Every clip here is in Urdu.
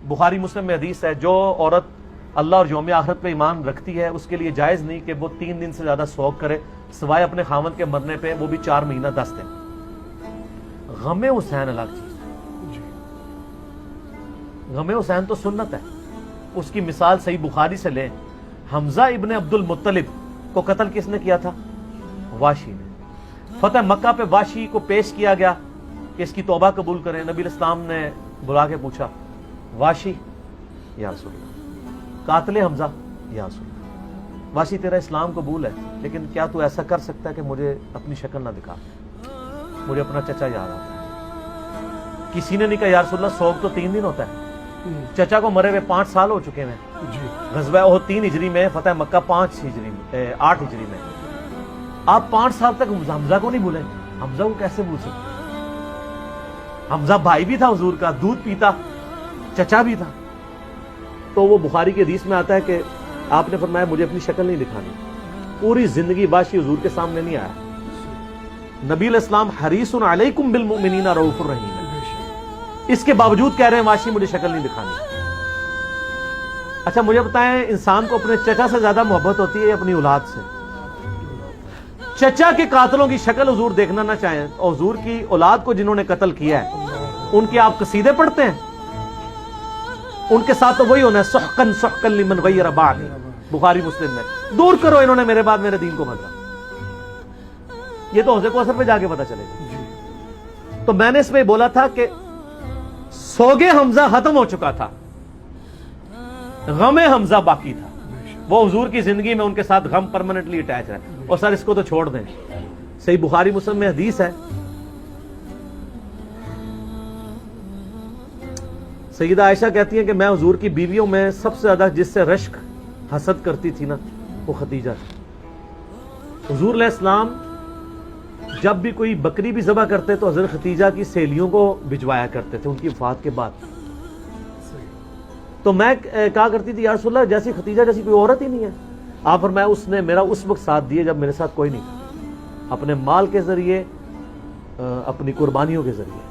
بخاری مسلم میں حدیث ہے، جو عورت اللہ اور یوم آخرت پہ ایمان رکھتی ہے اس کے لیے جائز نہیں کہ وہ 3 دن سے زیادہ سوگ کرے سوائے اپنے خاوند کے مرنے پہ، وہ بھی 4 مہینہ 10 دن۔ غم حسین الگ چیز، غم حسین تو سنت ہے۔ اس کی مثال صحیح بخاری سے لیں، حمزہ ابن عبد المطلب کو قتل کس نے کیا تھا؟ واشی نے۔ فتح مکہ پہ واشی کو پیش کیا گیا کہ اس کی توبہ قبول کریں۔ نبی الاسلام نے بلا کے پوچھا، واشی یا رسول اللہ، قاتل حمزہ یا رسول اللہ، واشی تیرا اسلام قبول ہے لیکن کیا تو ایسا کر سکتا ہے کہ مجھے اپنی شکل نہ دکھا، مجھے اپنا چچا یاد آتا ہے۔ کسی نے نہیں کہا یا رسول اللہ سوگ تو 3 دن ہوتا ہے، چچا کو مرے ہوئے 5 سال ہو چکے ہیں، غزوہ احد 3 ہجری میں، فتح مکہ 8 ہجری میں، آپ 5 سال تک حمزہ کو نہیں بھولیں؟ حمزہ کو کیسے بھول سکتے؟ حمزہ بھائی بھی تھا حضور کا، دودھ پیتا، چچا بھی تھا۔ تو وہ بخاری کی حدیث میں آتا ہے کہ آپ نے فرمایا مجھے اپنی شکل نہیں دکھانی۔ پوری زندگی واشی حضور کے سامنے نہیں آیا۔ نبی الاسلام حریص علیکم بالمؤمنین رؤوف الرحیم ہے، اس کے باوجود کہہ رہے ہیں واشی مجھے شکل نہیں دکھانی۔ اچھا مجھے بتائیں، انسان کو اپنے چچا سے زیادہ محبت ہوتی ہے یا اپنی اولاد سے؟ چچا کے قاتلوں کی شکل حضور دیکھنا نہ چاہیں، اور حضور کی اولاد کو جنہوں نے قتل کیا ہے ان کے آپ قصیدے پڑھتے ہیں؟ ان کے ساتھ تو وہی ہونا ہے، سحقن سحقن لمن غیر بعدی، بخاری مسلم میں، دور کرو انہوں نے میرے بعد میرے دین کو بدلا۔ یہ تو حوض کوثر پہ جا کے پتہ چلے گا۔ تو میں نے اس میں بولا تھا کہ سوگے حمزہ ختم ہو چکا تھا، غم حمزہ باقی تھا، وہ حضور کی زندگی میں ان کے ساتھ غم پرماننٹلی اٹیچ ہے۔ اور سر اس کو تو چھوڑ دیں، صحیح بخاری مسلم میں حدیث ہے، سیدہ عائشہ کہتی ہیں کہ میں حضور کی بیویوں میں سب سے زیادہ جس سے رشک حسد کرتی تھی نا وہ خدیجہ تھی۔ حضور علیہ السلام جب بھی کوئی بکری بھی ذبح کرتے تو حضرت خدیجہ کی سہیلیوں کو بھجوایا کرتے تھے ان کی وفات کے بعد۔ تو میں کہا کرتی تھی یا رسول اللہ جیسی خدیجہ جیسی کوئی عورت ہی نہیں ہے۔ آپ فرمایا اس نے میرا اس وقت ساتھ دیے جب میرے ساتھ کوئی نہیں تھا، اپنے مال کے ذریعے، اپنی قربانیوں کے ذریعے۔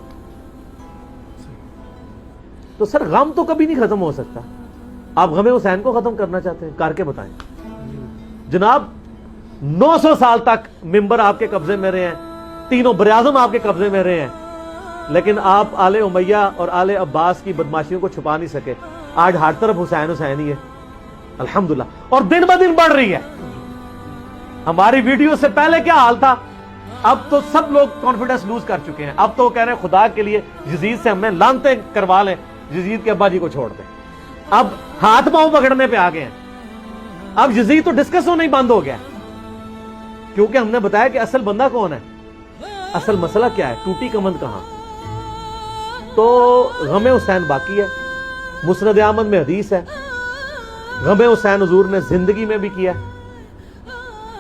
تو سر غم تو کبھی نہیں ختم ہو سکتا۔ آپ غم حسین کو ختم کرنا چاہتے ہیں، کر کے بتائیں۔ جناب 900 سال تک ممبر آپ کے قبضے میں رہے ہیں، تینوں براعظم آپ کے قبضے میں رہے ہیں، لیکن آپ آل امیہ اور آل عباس کی بدماشیوں کو چھپا نہیں سکے۔ آج ہر طرف حسین حسین ہی ہے الحمدللہ، اور دن بہ دن بڑھ رہی ہے۔ ہماری ویڈیو سے پہلے کیا حال تھا، اب تو سب لوگ کانفیڈنس لوز کر چکے ہیں۔ اب تو کہہ رہے ہیں خدا کے لیے یزید سے ہمیں لعنتیں کروا لیں، یزید کے ابا جی کو چھوڑ دیں۔ اب ہاتھ پاؤں پکڑنے پہ آ گئے ہیں، اب یزید تو ڈسکس ہونا ہی بند ہو گیا، کیونکہ ہم نے بتایا کہ اصل بندہ کون ہے، اصل مسئلہ کیا ہے، ٹوٹی کمند کہاں۔ تو غم حسین باقی ہے، مسند احمد میں حدیث ہے، غم حسین حضور نے زندگی میں بھی کیا۔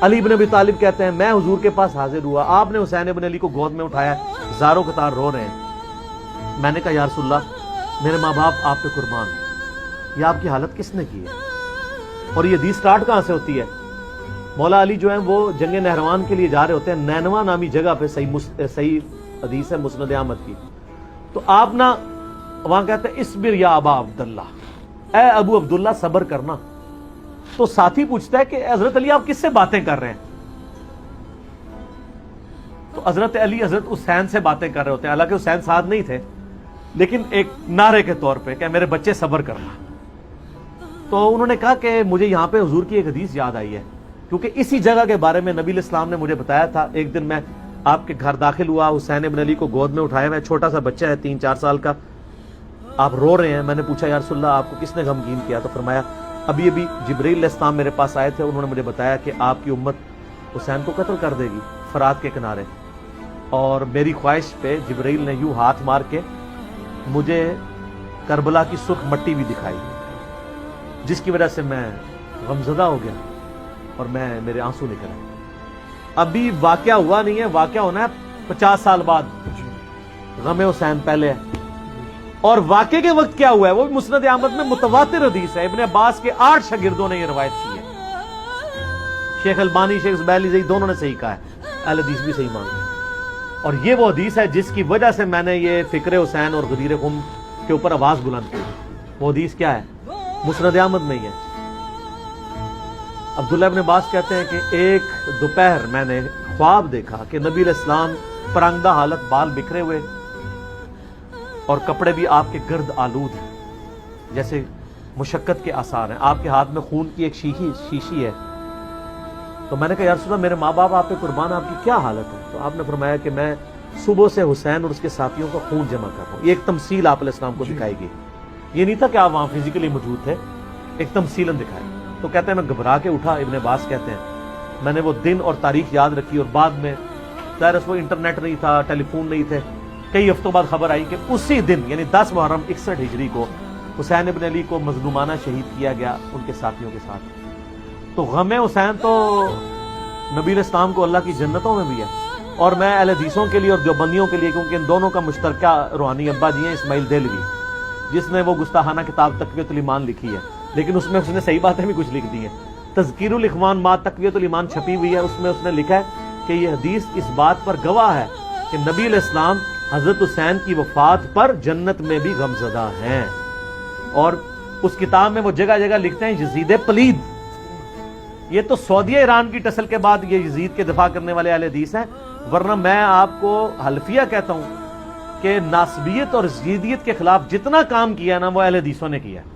علی بن ابی طالب کہتے ہیں میں حضور کے پاس حاضر ہوا، آپ نے حسین ابن علی کو گود میں اٹھایا، زاروں قطار رو رہے ہیں۔ میں نے کہا یا رسول اللہ میرے ماں باپ آپ پہ قربان ہیں، یہ آپ کی حالت کس نے کی ہے؟ اور یہ حدیث سٹارٹ کہاں سے ہوتی ہے؟ مولا علی جو ہیں وہ جنگ نہروان کے لیے جا رہے ہوتے ہیں، نینوا نامی جگہ پہ، صحیح حدیث ہے مسند احمد کی۔ تو آپ نا وہاں کہتے ہیں اصبر یا ابا عبداللہ، اے ابو عبداللہ صبر کرنا۔ تو ساتھی پوچھتا ہے کہ حضرت علی آپ کس سے باتیں کر رہے ہیں؟ تو حضرت علی حضرت حسین سے باتیں کر رہے ہوتے ہیں، حالانکہ حسین ساتھ نہیں تھے، لیکن ایک نعرے کے طور پہ کہ میرے بچے صبر کرنا۔ تو انہوں نے کہا کہ مجھے یہاں پہ حضور کی ایک حدیث یاد آئی ہے، کیونکہ اسی جگہ کے بارے میں نبی الاسلام نے مجھے بتایا تھا۔ ایک دن میں آپ کے گھر داخل ہوا، حسین ابن علی کو گود میں اٹھایا ہوا ہے، چھوٹا سا بچہ ہے 3-4 سال کا، آپ رو رہے ہیں۔ میں نے پوچھا یا رسول اللہ آپ کو کس نے غمگین کیا؟ تو فرمایا ابھی جبرائیل علیہ السلام میرے پاس آئے تھے، انہوں نے مجھے بتایا کہ آپ کی امت حسین کو قتل کر دے گی فرات کے کنارے، اور میری خواہش پہ جبرائیل نے یوں ہاتھ مار کے مجھے کربلا کی سرخ مٹی بھی دکھائی، جس کی وجہ سے میں غمزدہ ہو گیا اور میرے آنسو نکل آئے۔ ابھی واقعہ ہوا نہیں ہے، واقعہ ہونا ہے 50 سال بعد، غم حسین پہلے ہے۔ اور واقعے کے وقت کیا ہوا ہے وہ بھی مسند احمد میں متواتر حدیث ہے، ابن عباس کے 8 شاگردوں نے یہ روایت کی ہے، شیخ البانی، شیخ زبیلی دونوں نے صحیح کہا ہے، اہل حدیث بھی صحیح مانتے ہیں۔ اور یہ وہ حدیث ہے جس کی وجہ سے میں نے یہ فکر حسین اور غدیر خم کے اوپر آواز بلند کی۔ وہ حدیث کیا ہے؟ مسند احمد میں ہی ہے۔ عبداللہ ابن عباس کہتے ہیں کہ ایک دوپہر میں نے خواب دیکھا کہ نبی علیہ السلام پرانگدہ حالت، بال بکھرے ہوئے اور کپڑے بھی آپ کے گرد آلود ہیں، جیسے مشقت کے آثار ہیں۔ آپ کے ہاتھ میں خون کی ایک شیشی ہے۔ تو میں نے کہا یا رسول اللہ، میرے ماں باپ آپ پہ قربان، آپ کی کیا حالت ہے؟ تو آپ نے فرمایا کہ میں صبح سے حسین اور اس کے ساتھیوں کا خون جمع کر رہا ہوں۔ یہ ایک تمثیل آپ علیہ السلام کو دکھائی گئی، یہ نہیں تھا کہ آپ وہاں فزیکلی موجود تھے، ایک تمثیلاً دکھائی۔ تو کہتے ہیں میں گھبرا کے اٹھا، ابن عباس کہتے ہیں میں نے وہ دن اور تاریخ یاد رکھی، اور بعد میں ظاہر اس وہ انٹرنیٹ نہیں تھا، ٹیلی فون نہیں تھے، کئی ہفتوں بعد خبر آئی کہ اسی دن یعنی 10 محرم 61 ہجری کو حسین ابن علی کو مظلومانہ شہید کیا گیا ان کے ساتھیوں کے ساتھ۔ تو غم حسین تو نبی علیہ السلام کو اللہ کی جنتوں میں بھی ہے، اور میں اہل حدیثوں کے لیے اور دیوبندیوں کے لیے، کیونکہ ان دونوں کا مشترکہ روحانی ابا جی ہیں اسماعیل دہلوی، جس نے وہ گستاخانہ کتاب تقویۃ الایمان لکھی ہے، لیکن اس میں اس نے صحیح باتیں بھی کچھ لکھ دی ہیں۔ تذکیر الاخوان ما تقویۃ الایمان چھپی ہوئی ہے، اس میں اس نے لکھا ہے کہ یہ حدیث اس بات پر گواہ ہے کہ نبی علیہ السلام حضرت حسین کی وفات پر جنت میں بھی غمزدہ ہیں، اور اس کتاب میں وہ جگہ جگہ لکھتے ہیں یزید پلید۔ یہ تو سعودیہ ایران کی ٹسل کے بعد یہ یزید کے دفاع کرنے والے اہل حدیث ہیں، ورنہ میں آپ کو حلفیہ کہتا ہوں کہ ناصبیت اور یزیدیت کے خلاف جتنا کام کیا نا وہ اہل حدیثوں نے کیا ہے۔